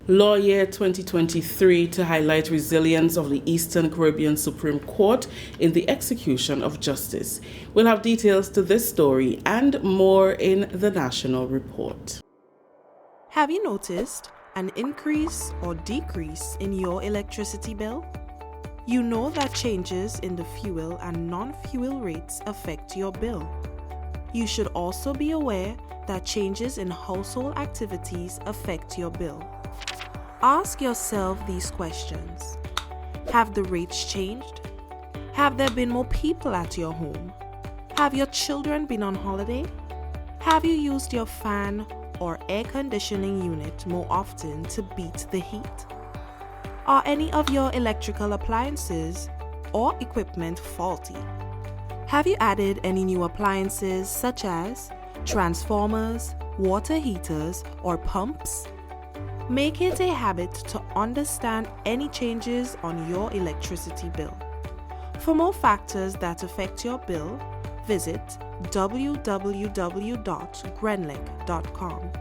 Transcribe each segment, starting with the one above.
Law Year 2023 to highlight resilience of the Eastern Caribbean Supreme Court in the execution of justice. We'll have details to this story and more in the National Report. Have you noticed an increase or decrease in your electricity bill? You know that changes in the fuel and non-fuel rates affect your bill. You should also be aware that changes in household activities affect your bill. Ask yourself these questions. Have the rates changed? Have there been more people at your home? Have your children been on holiday? Have you used your fan or air conditioning unit more often to beat the heat? Are any of your electrical appliances or equipment faulty? Have you added any new appliances such as transformers, water heaters, or pumps? Make it a habit to understand any changes on your electricity bill. For more factors that affect your bill, visit www.grenlec.com.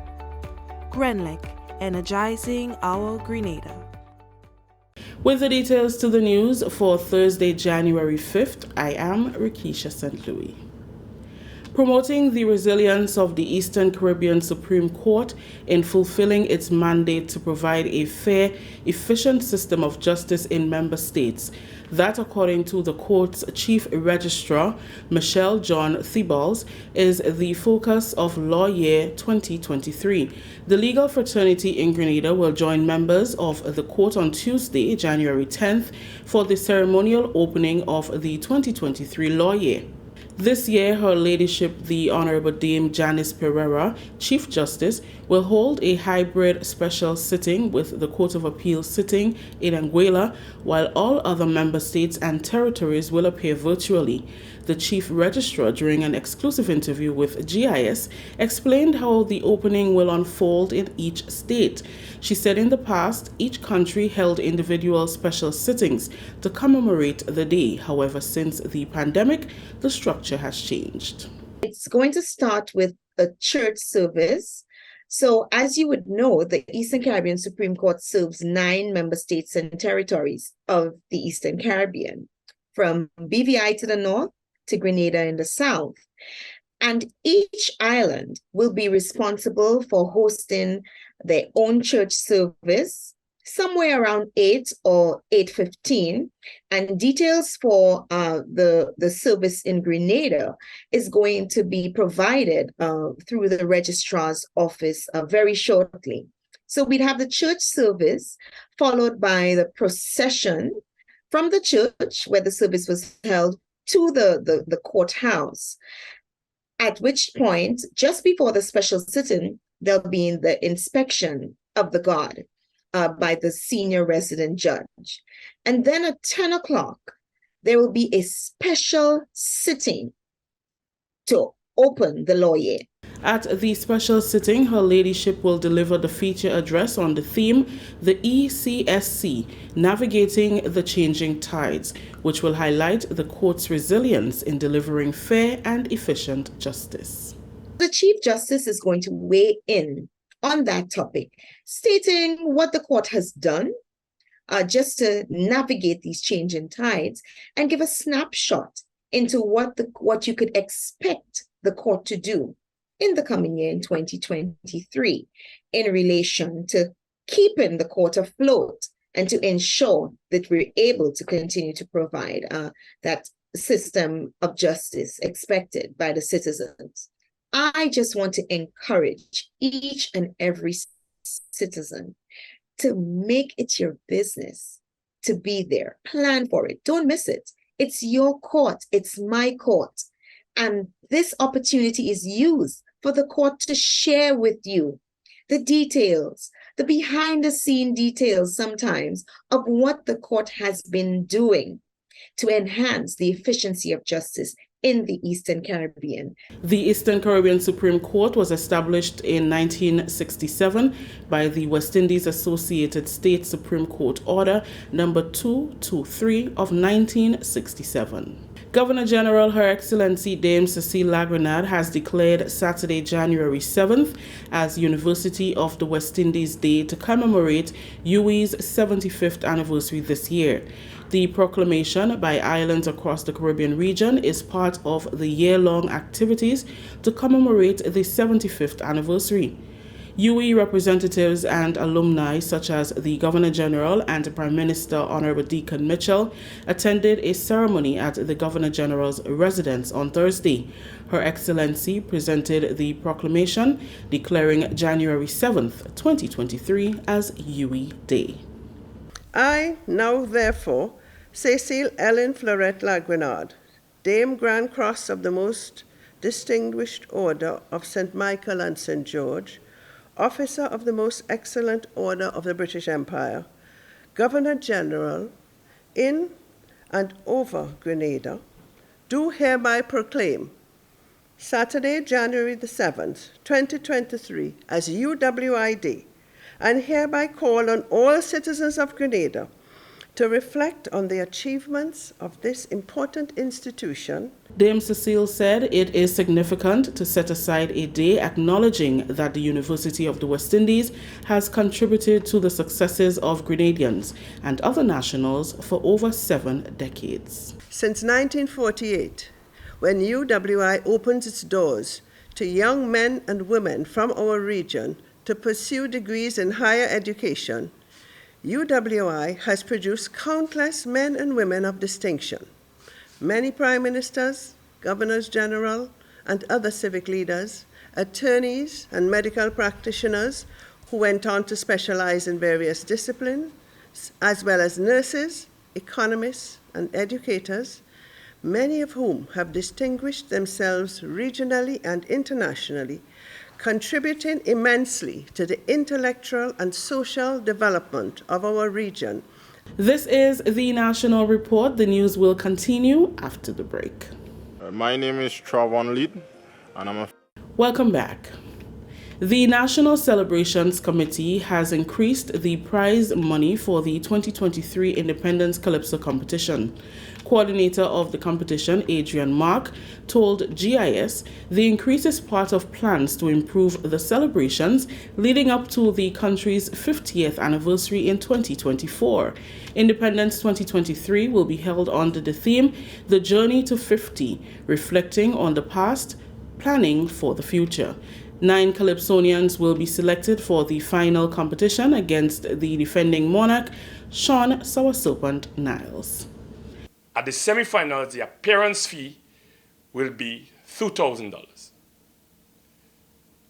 Grenlec, energizing our Grenada. With the details to the news for Thursday, January 5th, I am Rikisha St. Louis. Promoting the resilience of the Eastern Caribbean Supreme Court in fulfilling its mandate to provide a fair, efficient system of justice in member states. That, according to the court's Chief Registrar, Michelle John Thibault, is the focus of Law Year 2023. The legal fraternity in Grenada will join members of the court on Tuesday, January 10th, for the ceremonial opening of the 2023 Law Year. This year, Her Ladyship, the Honorable Dame Janice Pereira, Chief Justice, will hold a hybrid special sitting with the Court of Appeal sitting in Anguilla, while all other member states and territories will appear virtually. The Chief Registrar, during an exclusive interview with GIS, explained how the opening will unfold in each state. She said in the past, each country held individual special sittings to commemorate the day. However, since the pandemic, the structure has changed. It's going to start with a church service. So as you would know, the Eastern Caribbean Supreme Court serves 9 member states and territories of the Eastern Caribbean, from BVI to the north to Grenada in the south. And each island will be responsible for hosting their own church service somewhere around 8 or 8:15, and details for the service in Grenada is going to be provided through the registrar's office very shortly. So we'd have the church service followed by the procession from the church where the service was held to the courthouse, at which point, just before the special sitting, there'll be the inspection of the guard by the senior resident judge. And then at 10 o'clock, there will be a special sitting to open the law year. At the special sitting, Her Ladyship will deliver the feature address on the theme, the ECSC, Navigating the Changing Tides, which will highlight the court's resilience in delivering fair and efficient justice. The Chief Justice is going to weigh in on that topic, stating what the court has done just to navigate these changing tides and give a snapshot into what you could expect the court to do in the coming year in 2023 in relation to keeping the court afloat and to ensure that we're able to continue to provide that system of justice expected by the citizens. I just want to encourage each and every citizen to make it your business to be there. Plan for it. Don't miss it. It's your court. It's my court. And this opportunity is used for the court to share with you the details, the behind-the-scene details sometimes of what the court has been doing to enhance the efficiency of justice in the Eastern Caribbean. The Eastern Caribbean Supreme Court was established in 1967 by the West Indies Associated States Supreme Court Order number 223 of 1967. Governor General Her Excellency Dame Cecile Lagrenade has declared Saturday, January 7th as University of the West Indies Day to commemorate UWI's 75th anniversary this year. The proclamation by islands across the Caribbean region is part of the year-long activities to commemorate the 75th anniversary. UWI representatives and alumni such as the Governor General and Prime Minister Honorable Deacon Mitchell attended a ceremony at the Governor General's residence on Thursday. Her Excellency presented the proclamation declaring January 7th, 2023 as UWI Day. I now therefore, Cecile Ellen Florette Lagrenade, Dame Grand Cross of the Most Distinguished Order of St. Michael and St. George, Officer of the Most Excellent Order of the British Empire, Governor General in and over Grenada, do hereby proclaim Saturday, January the 7th, 2023 as UWI Day, and hereby call on all citizens of Grenada to reflect on the achievements of this important institution. Dame Cecile said it is significant to set aside a day acknowledging that the University of the West Indies has contributed to the successes of Grenadians and other nationals for over 7 decades. Since 1948, when UWI opens its doors to young men and women from our region to pursue degrees in higher education, UWI has produced countless men and women of distinction. Many prime ministers, governors general, and other civic leaders, attorneys, and medical practitioners who went on to specialize in various disciplines, as well as nurses, economists, and educators, many of whom have distinguished themselves regionally and internationally, contributing immensely to the intellectual and social development of our region. This is the National Report. The news will continue after the break. My name is Travon Lead, and I'm a... Welcome back. The National Celebrations Committee has increased the prize money for the 2023 Independence Calypso competition. Coordinator of the competition, Adrian Mark, told GIS the increase is part of plans to improve the celebrations leading up to the country's 50th anniversary in 2024. Independence 2023 will be held under the theme, The Journey to 50, reflecting on the past, planning for the future. 9 Calypsonians will be selected for the final competition against the defending monarch, Sean Sour Serpent Niles. At the semifinals, the appearance fee will be $2,000.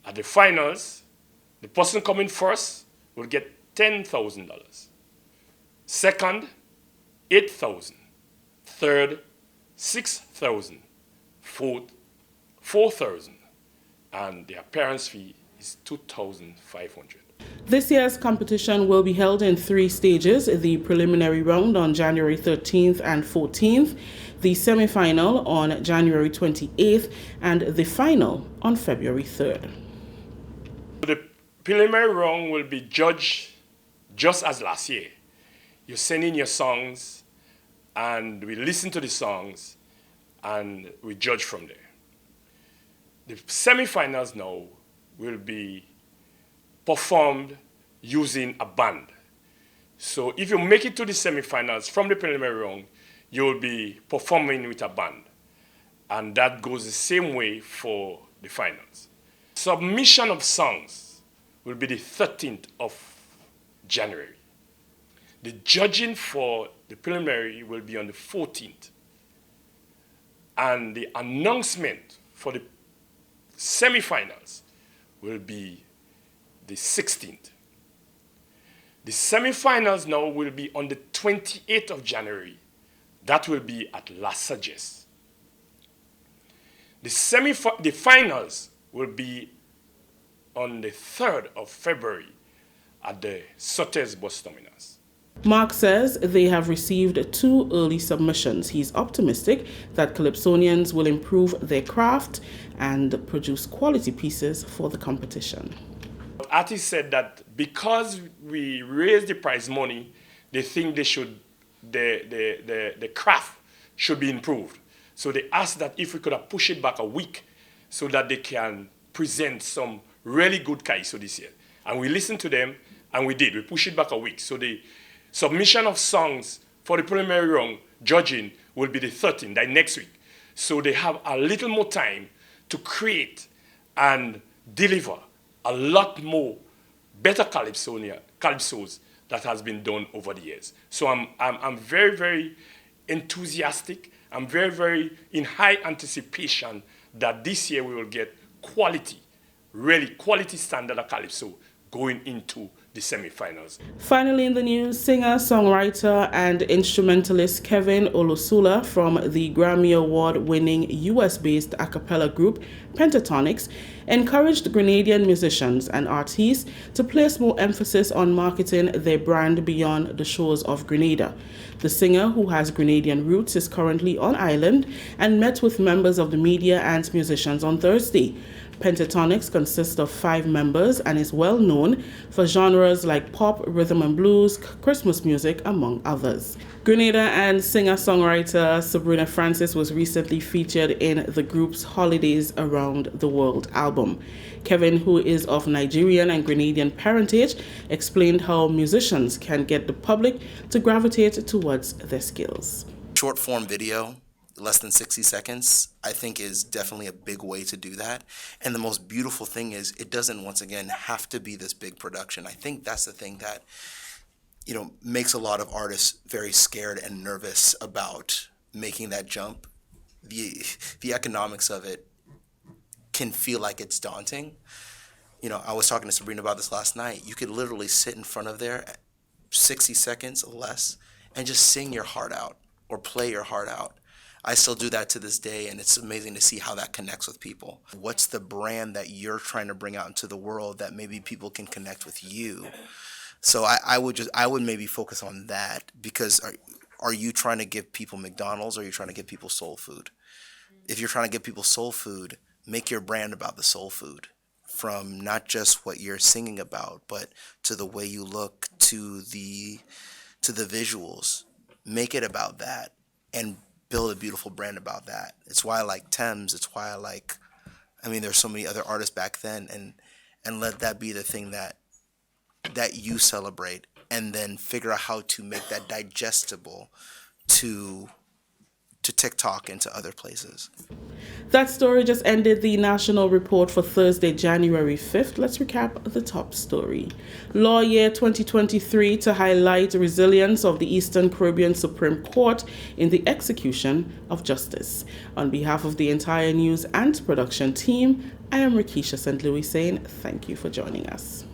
At the finals, the person coming first will get $10,000. Second, $8,000. Third, $6,000. Fourth, $4,000. And the appearance fee is $2,500. This year's competition will be held in 3 stages, the preliminary round on January 13th and 14th, the semi-final on January 28th, and the final on February 3rd. The preliminary round will be judged just as last year. You send in your songs, and we listen to the songs, and we judge from there. The semi-finals now will be performed using a band. So if you make it to the semi-finals from the preliminary round, you will be performing with a band. And that goes the same way for the finals. Submission of songs will be the 13th of January. The judging for the preliminary will be on the 14th. And the announcement for the semi-finals will be the 16th. The semi-finals now will be on the 28th of January. That will be at La Sagesse. The finals will be on the 3rd of February at the Sotes bus terminus. Mark says they have received 2 early submissions. He's optimistic that Calypsonians will improve their craft and produce quality pieces for the competition. Artists said that because we raised the prize money, they think the craft should be improved. So they asked that if we could have pushed it back a week so that they can present some really good Calypso this year. And we listened to them, and we did. We pushed it back a week. So the submission of songs for the preliminary round judging will be the 13th, that next week. So they have a little more time to create and deliver a lot more better calypsos that has been done over the years. So I'm very, very enthusiastic. I'm very, very in high anticipation that this year we will get quality, really quality standard of Calypso going into the semifinals. Finally in the news, singer, songwriter, and instrumentalist Kevin Olosula from the Grammy Award-winning US-based a cappella group Pentatonix encouraged Grenadian musicians and artists to place more emphasis on marketing their brand beyond the shores of Grenada. The singer, who has Grenadian roots, is currently on island and met with members of the media and musicians on Thursday. Pentatonix consists of 5 members and is well known for genres like pop, rhythm and blues, Christmas music, among others. Grenada and singer-songwriter Sabrina Francis was recently featured in the group's Holidays Around the World album. Kevin, who is of Nigerian and Grenadian parentage, explained how musicians can get the public to gravitate towards their skills. Short-form video, less than 60 seconds, I think is definitely a big way to do that. And the most beautiful thing is it doesn't, once again, have to be this big production. I think that's the thing that, makes a lot of artists very scared and nervous about making that jump. The economics of it can feel like it's daunting. I was talking to Sabrina about this last night. You could literally sit in front of there, 60 seconds or less, and just sing your heart out or play your heart out. I still do that to this day, and it's amazing to see how that connects with people. What's the brand that you're trying to bring out into the world that maybe people can connect with you? So I would maybe focus on that, because are you trying to give people McDonald's, or are you trying to give people soul food? If you're trying to give people soul food, make your brand about the soul food, from not just what you're singing about, but to the way you look, to the visuals. Make it about that and build a beautiful brand about that. It's why I like Thames. It's why there's so many other artists back then, and let that be the thing that you celebrate, and then figure out how to make that digestible to TikTok and to other places. That story just ended the national report for Thursday, January 5th. Let's recap the top story. Law Year 2023 to highlight resilience of the Eastern Caribbean Supreme Court in the execution of justice. On behalf of the entire news and production team, I am Rikisha St. Louis saying thank you for joining us.